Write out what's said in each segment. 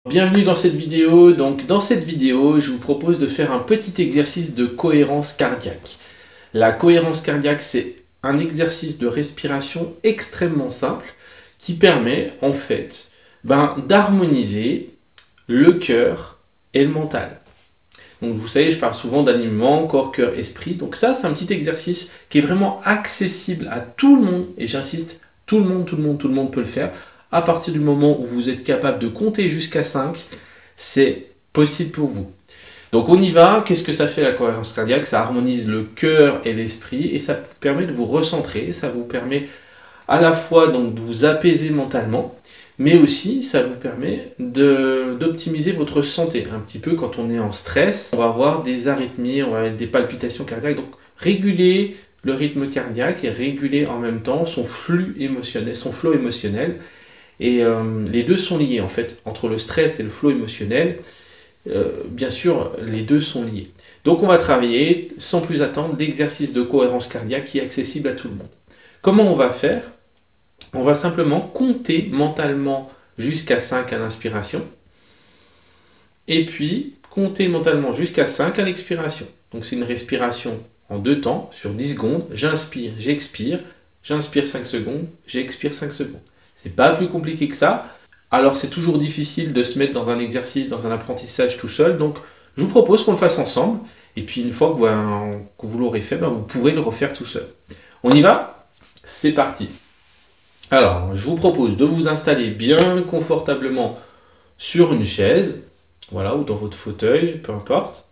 Bienvenue dans cette vidéo. Donc dans cette vidéo, je vous propose de faire un petit exercice de cohérence cardiaque. La cohérence cardiaque, c'est un exercice de respiration extrêmement simple qui permet en fait d'harmoniser le cœur et le mental. Donc vous savez, je parle souvent d'alignement corps, cœur, esprit. Donc ça, c'est un petit exercice qui est vraiment accessible à tout le monde. Et j'insiste, tout le monde peut le faire. À partir du moment où vous êtes capable de compter jusqu'à 5, c'est possible pour vous. Donc on y va. Qu'est-ce que ça fait la cohérence cardiaque? Ça harmonise le cœur et l'esprit et ça vous permet de vous recentrer. Ça vous permet à la fois donc de vous apaiser mentalement, mais aussi ça vous permet d'optimiser votre santé. Un petit peu quand on est en stress, on va avoir des arythmies, on va avoir des palpitations cardiaques. Donc réguler le rythme cardiaque et réguler en même temps son flux émotionnel, son flow émotionnel. Et les deux sont liés en fait, entre le stress et le flow émotionnel. Bien sûr, les deux sont liés. Donc on va travailler sans plus attendre l'exercice de cohérence cardiaque qui est accessible à tout le monde. Comment on va faire? On va simplement compter mentalement jusqu'à 5 à l'inspiration et puis compter mentalement jusqu'à 5 à l'expiration. Donc c'est une respiration en deux temps sur 10 secondes. J'inspire, j'inspire 5 secondes, j'expire 5 secondes. C'est pas plus compliqué que ça. Alors c'est toujours difficile de se mettre dans un exercice, dans un apprentissage tout seul. Donc je vous propose qu'on le fasse ensemble. Et puis une fois que vous l'aurez fait, vous pourrez le refaire tout seul. On y va? C'est parti. Alors, je vous propose de vous installer bien confortablement sur une chaise, voilà, ou dans votre fauteuil, peu importe.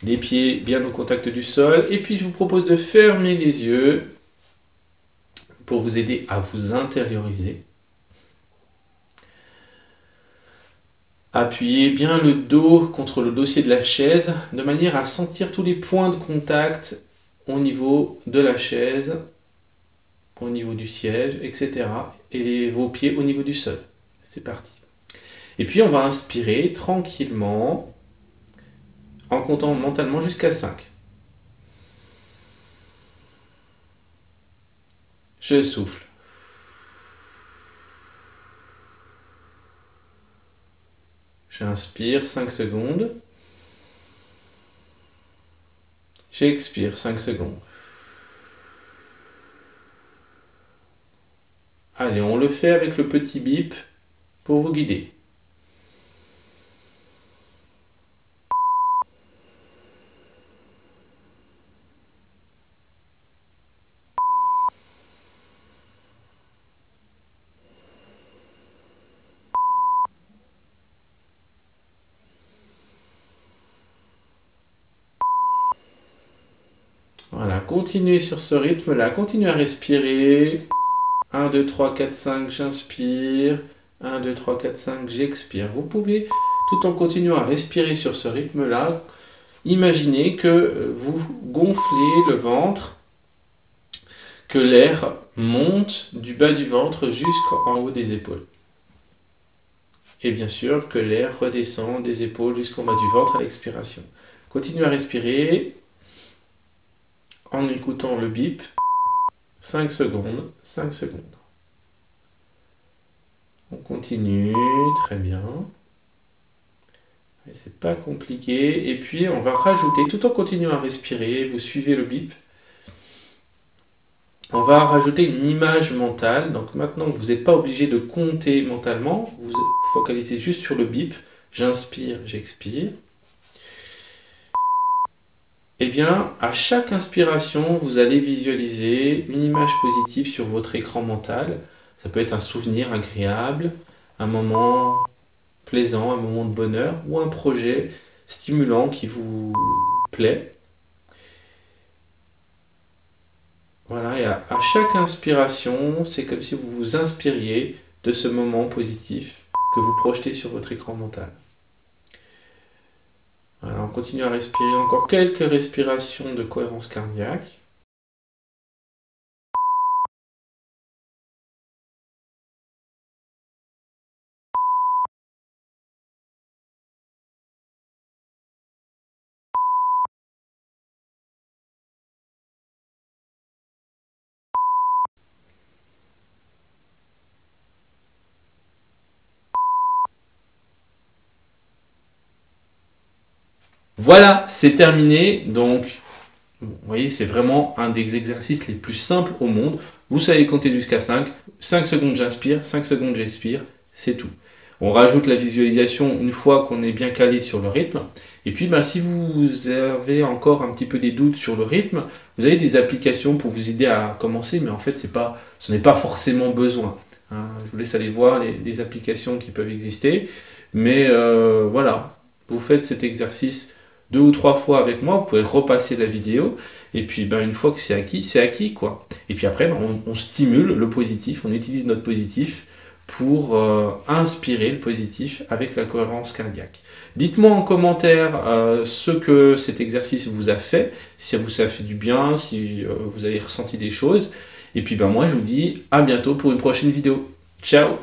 Les pieds bien au contact du sol. Et puis, je vous propose de fermer les yeux pour vous aider à vous intérioriser. Appuyez bien le dos contre le dossier de la chaise, de manière à sentir tous les points de contact au niveau de la chaise, au niveau du siège, etc. Et vos pieds au niveau du sol. C'est parti. Et puis on va inspirer tranquillement en comptant mentalement jusqu'à 5. Je souffle. J'inspire 5 secondes. J'expire 5 secondes. Allez, on le fait avec le petit bip pour vous guider. Voilà, continuez sur ce rythme-là. Continuez à respirer. 1, 2, 3, 4, 5, j'inspire. 1, 2, 3, 4, 5, j'expire. Vous pouvez, tout en continuant à respirer sur ce rythme-là, imaginer que vous gonflez le ventre, que l'air monte du bas du ventre jusqu'en haut des épaules. Et bien sûr que l'air redescend des épaules jusqu'en bas du ventre à l'expiration. Continuez à respirer en écoutant le bip. 5 secondes, 5 secondes. On continue, très bien. C'est pas compliqué. Et puis on va rajouter, tout en continuant à respirer, vous suivez le bip. On va rajouter une image mentale. Donc maintenant, vous n'êtes pas obligé de compter mentalement. Vous focalisez juste sur le bip. J'inspire, j'expire. Eh bien, à chaque inspiration, vous allez visualiser une image positive sur votre écran mental. Ça peut être un souvenir agréable, un moment plaisant, un moment de bonheur ou un projet stimulant qui vous plaît. Voilà, et à chaque inspiration, c'est comme si vous vous inspiriez de ce moment positif que vous projetez sur votre écran mental. Voilà, on continue à respirer encore quelques respirations de cohérence cardiaque. Voilà, c'est terminé. Donc, vous voyez, c'est vraiment un des exercices les plus simples au monde. Vous savez compter jusqu'à 5. 5 secondes j'inspire, 5 secondes j'expire, c'est tout. On rajoute la visualisation une fois qu'on est bien calé sur le rythme. Et puis, si vous avez encore un petit peu des doutes sur le rythme, vous avez des applications pour vous aider à commencer, mais en fait, ce n'est pas forcément besoin. Hein. Je vous laisse aller voir les applications qui peuvent exister. Mais voilà, vous faites cet exercice 2 ou 3 fois avec moi, vous pouvez repasser la vidéo, et puis une fois que c'est acquis, quoi. Et puis après, on stimule le positif, on utilise notre positif pour inspirer le positif avec la cohérence cardiaque. Dites-moi en commentaire ce que cet exercice vous a fait, si ça a fait du bien, si vous avez ressenti des choses. Et puis moi je vous dis à bientôt pour une prochaine vidéo. Ciao!